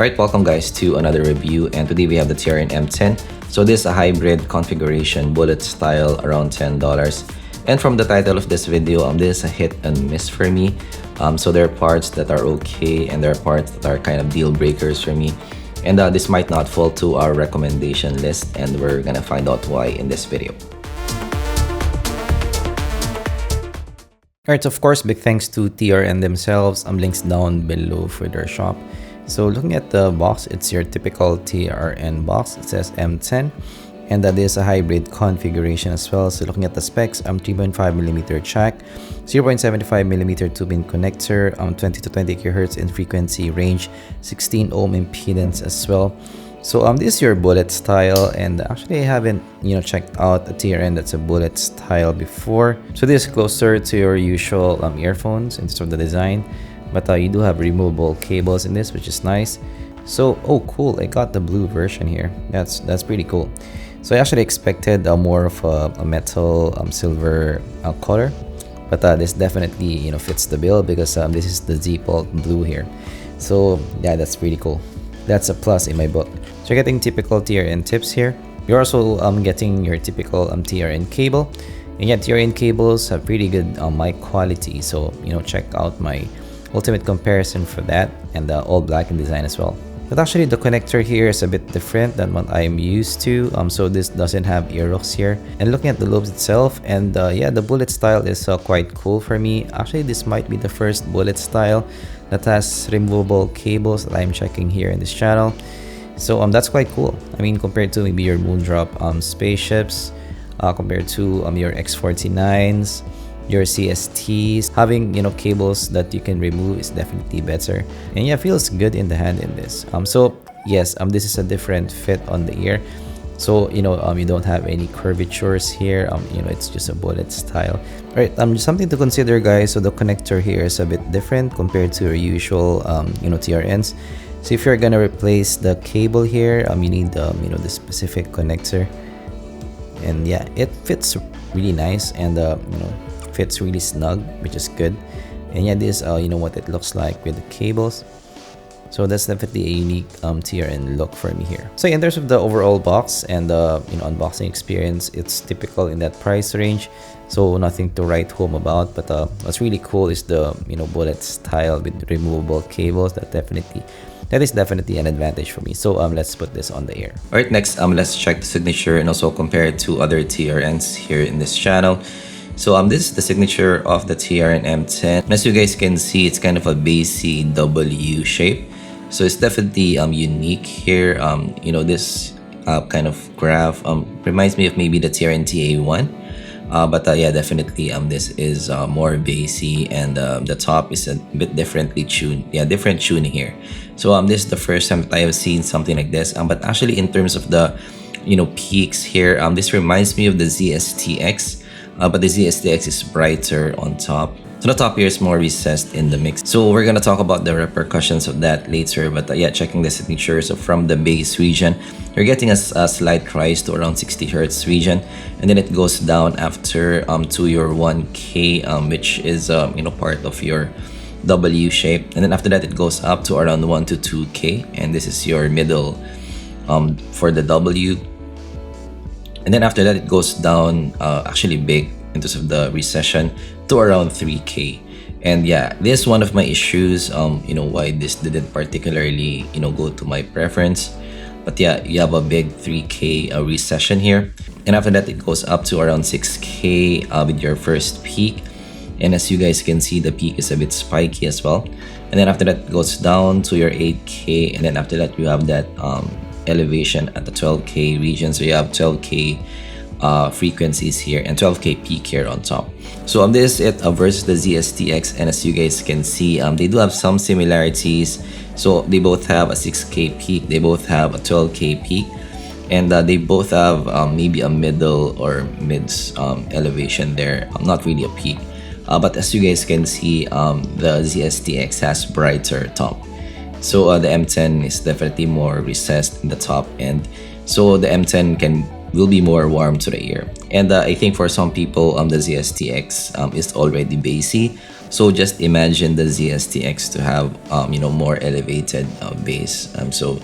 Alright, welcome guys to another review, and today we have the TRN M10. So this is a hybrid configuration bullet style around $10. And from the title of this video, this is a hit and miss for me. So there are parts that are okay and there are parts that are kind of deal breakers for me. And this might not fall to our recommendation list, and we're gonna find out why in this video. Alright, so of course, big thanks to TRN themselves. Links down below for their shop. So looking at the box, it's your typical TRN box. It says M10, and there's a hybrid configuration as well. So looking at the specs, 3.5mm jack, 0.75mm 2-pin connector, 20 to 20 kHz in frequency range, 16 ohm impedance as well. So this is your bullet style, and actually I haven't checked out a TRN that's a bullet style before. So this is closer to your usual earphones in terms of the design, but you do have removable cables in this, which is nice. So oh cool, I got the blue version here. That's pretty cool. So I actually expected more of a metal silver color, but this definitely fits the bill because this is the zpolt blue here. So yeah, that's pretty cool. That's a plus in my book. So you're getting typical TRN tips here. You're also getting your typical TRN cable, and yet TRN cables have pretty good mic quality. So check out my ultimate comparison for that, and all black in design as well. But actually the connector here is a bit different than what I'm used to. So this doesn't have ear hooks here. And looking at the lobes itself, and yeah, the bullet style is quite cool for me. Actually, this might be the first bullet style that has removable cables that I'm checking here in this channel. So that's quite cool. I mean, compared to maybe your Moondrop spaceships, compared to your X49s, your CSTs, having cables that you can remove is definitely better. And yeah, feels good in the hand in this. So yes, this is a different fit on the ear. So you don't have any curvatures here. It's just a bullet style. All right, something to consider, guys. So the connector here is a bit different compared to your usual TRNs. So if you're gonna replace the cable here, you need the specific connector. And yeah, it fits really nice, and fits really snug, which is good. And yeah, this what it looks like with the cables. So that's definitely a unique TRN look for me here. So in terms of the overall box and unboxing experience, it's typical in that price range. So nothing to write home about. But what's really cool is the bullet style with removable cables. That is definitely an advantage for me. So let's put this on the ear. All right, next let's check the signature and also compare it to other TRNs here in this channel. So this is the signature of the TRN M10. And as you guys can see, it's kind of a bassy W shape. So it's definitely unique here. This kind of graph reminds me of maybe the TRN TA1. But yeah, definitely this is more bassy, and the top is a bit differently tuned. Yeah, different tuning here. So this is the first time that I have seen something like this. But actually, in terms of the peaks here, this reminds me of the ZST X. But the ZST X is brighter on top. So the top here is more recessed in the mix. So we're gonna talk about the repercussions of that later. But yeah, checking the signature. So from the bass region, you're getting a slight rise to around 60 Hz region, and then it goes down after to your 1K, which is part of your W shape, and then after that it goes up to around 1 to 2K, and this is your middle for the W. And then after that it goes down actually big in terms of the recession to around 3K. And yeah, this is one of my issues why this didn't particularly go to my preference. But yeah, you have a big 3K recession here, and after that it goes up to around 6K with your first peak. And as you guys can see, the peak is a bit spiky as well. And then after that it goes down to your 8K, and then after that you have that elevation at the 12K region. So you have 12K frequencies here and 12K peak here on top. So this is it versus the ZST X, and as you guys can see, they do have some similarities. So they both have a 6K peak, they both have a 12K peak, and they both have maybe a middle or mids elevation there, not really a peak. But as you guys can see, the ZST X has brighter top. So the M10 is definitely more recessed in the top end. So the M10 can will be more warm to the ear. And I think for some people, the ZST X is already bassy. So just imagine the ZST X to have more elevated bass. So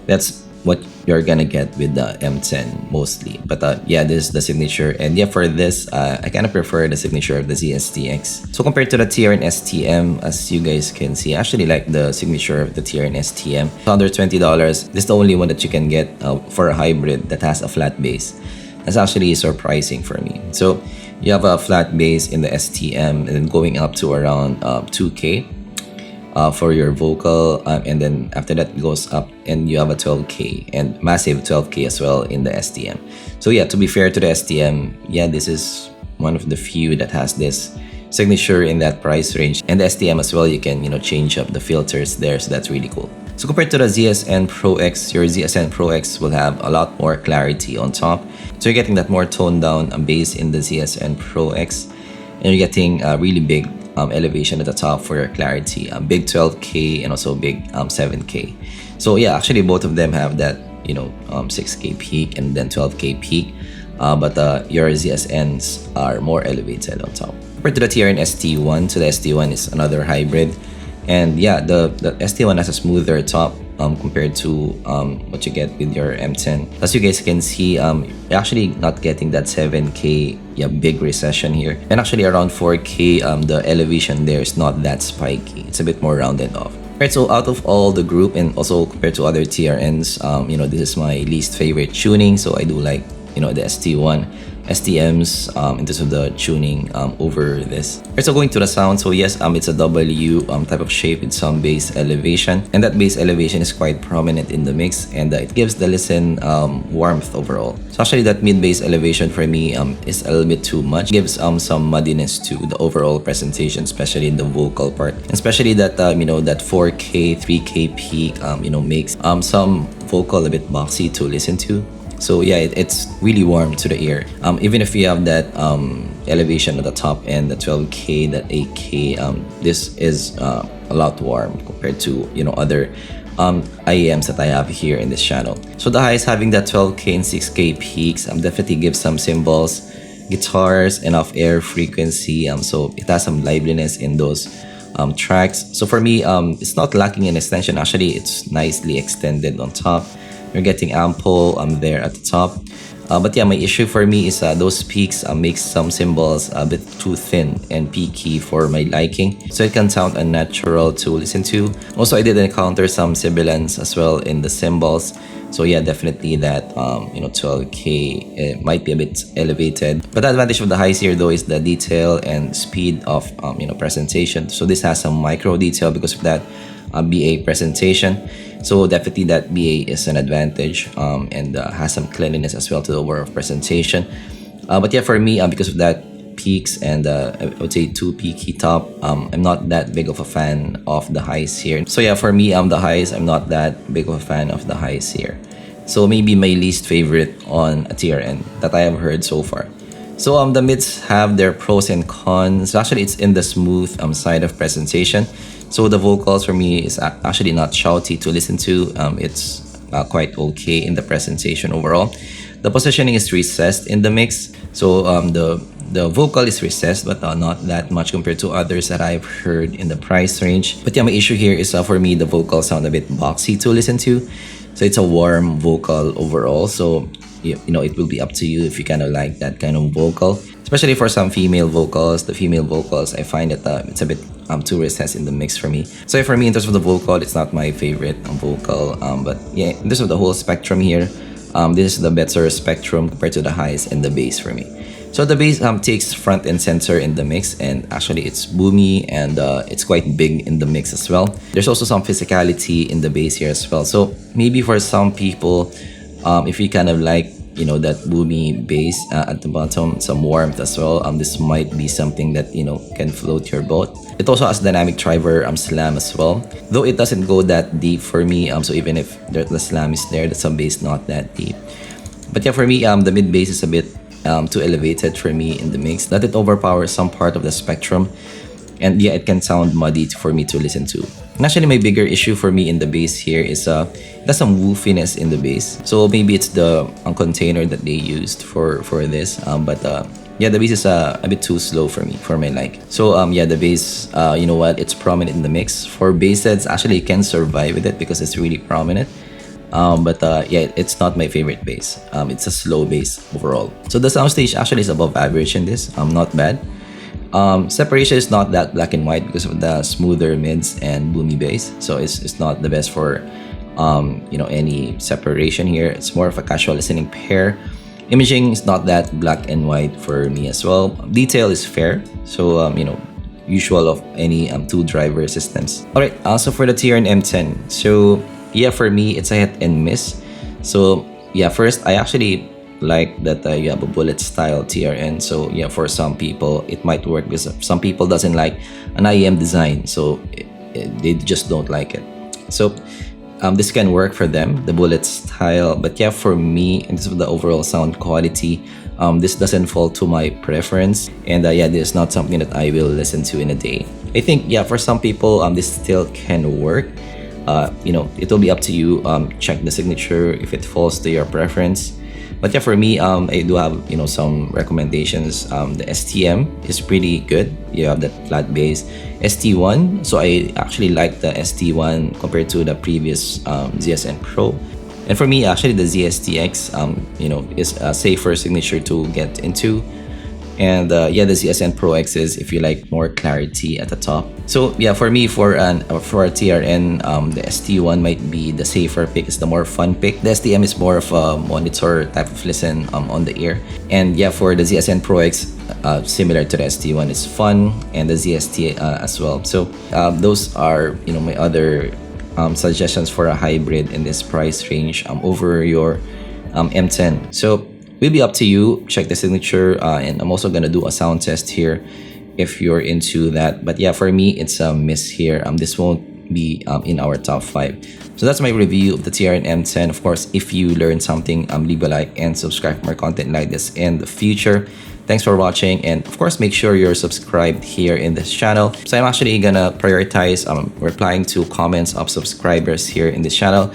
that's what you're gonna get with the M10 mostly. But yeah, this is the signature, and yeah, for this I kind of prefer the signature of the ZST X. So compared to the TRN STM, as you guys can see, I actually like the signature of the TRN STM. Under $20, this is the only one that you can get for a hybrid that has a flat bass. That's actually surprising for me. So you have a flat bass in the STM, and then going up to around 2K for your vocal, and then after that it goes up and you have a 12K and massive 12K as well in the STM. So yeah, to be fair to the STM, yeah, this is one of the few that has this signature in that price range. And the STM as well, you can change up the filters there, so that's really cool. So compared to the ZSN Pro X, your ZSN Pro X will have a lot more clarity on top. So you're getting that more toned down bass in the ZSN Pro X, and you're getting a really big elevation at the top for your clarity, big 12K and also big 7K. So yeah, actually both of them have that 6K peak and then 12K peak, but your ZSNs are more elevated on top. Compared to the TRN ST1, so the ST1 is another hybrid, and yeah, the ST1 has a smoother top compared to what you get with your M10. As you guys can see, you're actually not getting that 7K big recession here, and actually around 4K the elevation there is not that spiky. It's a bit more rounded off. Right, so out of all the group, and also compared to other TRNs, this is my least favorite tuning. So I do like the ST1 STMs in terms of the tuning over this. Right, so going to the sound, so yes, it's a W type of shape with some bass elevation, and that bass elevation is quite prominent in the mix, and it gives the listen warmth overall. So actually that mid bass elevation for me is a little bit too much. It gives some muddiness to the overall presentation, especially in the vocal part, and especially that that 4K 3K peak makes some vocal a bit boxy to listen to. So yeah, it's really warm to the ear. Even if you have that elevation at the top end, the 12K, that 8K, this is a lot warm compared to other IEMs that I have here in this channel. So the highs having that 12K and 6K peaks definitely gives some cymbals, guitars, and off-air frequency. So it has some liveliness in those tracks. So for me, it's not lacking in extension. Actually, it's nicely extended on top. You're getting ample there at the top. But yeah, my issue for me is those peaks make some cymbals a bit too thin and peaky for my liking. So it can sound unnatural to listen to. Also, I did encounter some sibilance as well in the cymbals. So yeah, definitely that 12K might be a bit elevated. But the advantage of the highs here though is the detail and speed of presentation. So this has some micro detail because of that BA presentation. So definitely that BA is an advantage, and has some cleanliness as well to the overall presentation. But yeah, for me, because of that peaks and I would say too peaky top, I'm not that big of a fan of the highs here. So yeah, for me, the highs, I'm not that big of a fan of the highs here. So maybe my least favorite on a TRN that I have heard so far. So the mids have their pros and cons. Actually, it's in the smooth side of presentation. So the vocals for me is actually not shouty to listen to. It's quite okay in the presentation overall. The positioning is recessed in the mix. So the vocal is recessed, but not that much compared to others that I've heard in the price range. But yeah, my issue here is for me, the vocals sound a bit boxy to listen to. So it's a warm vocal overall. So it will be up to you if you kind of like that kind of vocal. Especially for some female vocals, the female vocals, I find that it's a bit too recessed in the mix for me. So for me, in terms of the vocal, it's not my favorite vocal. But yeah, in terms of the whole spectrum here, this is the better spectrum compared to the highs and the bass for me. So the bass takes front and center in the mix, and actually it's boomy and it's quite big in the mix as well. There's also some physicality in the bass here as well. So maybe for some people, if you kind of like that boomy bass at the bottom, some warmth as well, this might be something that can float your boat. It also has dynamic driver slam as well, though it doesn't go that deep for me. So even if the slam is there, the sub bass not that deep. But yeah, for me, the mid bass is a bit too elevated for me in the mix, that it overpowers some part of the spectrum, and yeah, it can sound muddy for me to listen to. And actually, my bigger issue for me in the bass here is there's some woofiness in the bass. So maybe it's the container that they used for this. Yeah, the bass is a bit too slow for me, for my like. So yeah, the bass, you know what, it's prominent in the mix. For bass sets, actually, you can survive with it because it's really prominent. Yeah, it's not my favorite bass. It's a slow bass overall. So the soundstage actually is above average in this. Not bad. Separation is not that black and white because of the smoother mids and boomy bass. So it's not the best for you know, any separation here. It's more of a casual listening pair. Imaging is not that black and white for me as well. Detail is fair. So you know, usual of any two driver systems. Alright, also for the TRN M10. So yeah, for me, it's a hit and miss. So yeah, first, I actually like that you have a bullet style TRN. So yeah, for some people, it might work because some people doesn't like an IEM design. So they just don't like it. So this can work for them, the bullet style. But yeah, for me, in terms of the overall sound quality, this doesn't fall to my preference. And yeah, this is not something that I will listen to in a day. I think, yeah, for some people, this still can work. You know, it will be up to you. Check the signature if it falls to your preference. But yeah, for me, I do have, you know, some recommendations. The STM is pretty good. You have that flat bass. ST1, so I actually like the ST1 compared to the previous ZSN Pro. And for me, actually, the ZST X, you know, is a safer signature to get into. And yeah, the ZSN Pro X is if you like more clarity at the top. So yeah, for me, for a TRN, the ST1 might be the safer pick. It's the more fun pick. The STM is more of a monitor type of listen on the ear. And yeah, for the ZSN Pro X, similar to the ST1, it's fun, and the ZST as well. So those are, you know, my other suggestions for a hybrid in this price range over your M10. So will be up to you. Check the signature, and I'm also gonna do a sound test here if you're into that. But yeah, for me, it's a miss here. This won't be in our top 5. So that's my review of the TRN M10. Of course, if you learned something, leave a like and subscribe for more content like this in the future. Thanks for watching, and of course, make sure you're subscribed here in this channel. So I'm actually gonna prioritize replying to comments of subscribers here in this channel,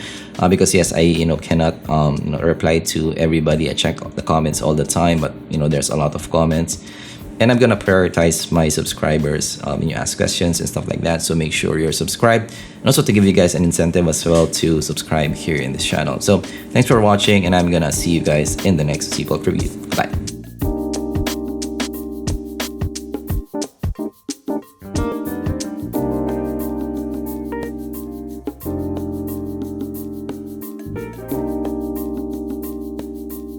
because yes, I cannot you know, reply to everybody. I check the comments all the time, but you know, there's a lot of comments, and I'm gonna prioritize my subscribers when you ask questions and stuff like that. So make sure you're subscribed, and also to give you guys an incentive as well to subscribe here in this channel. So thanks for watching, and I'm gonna see you guys in the next zpolt review. Bye.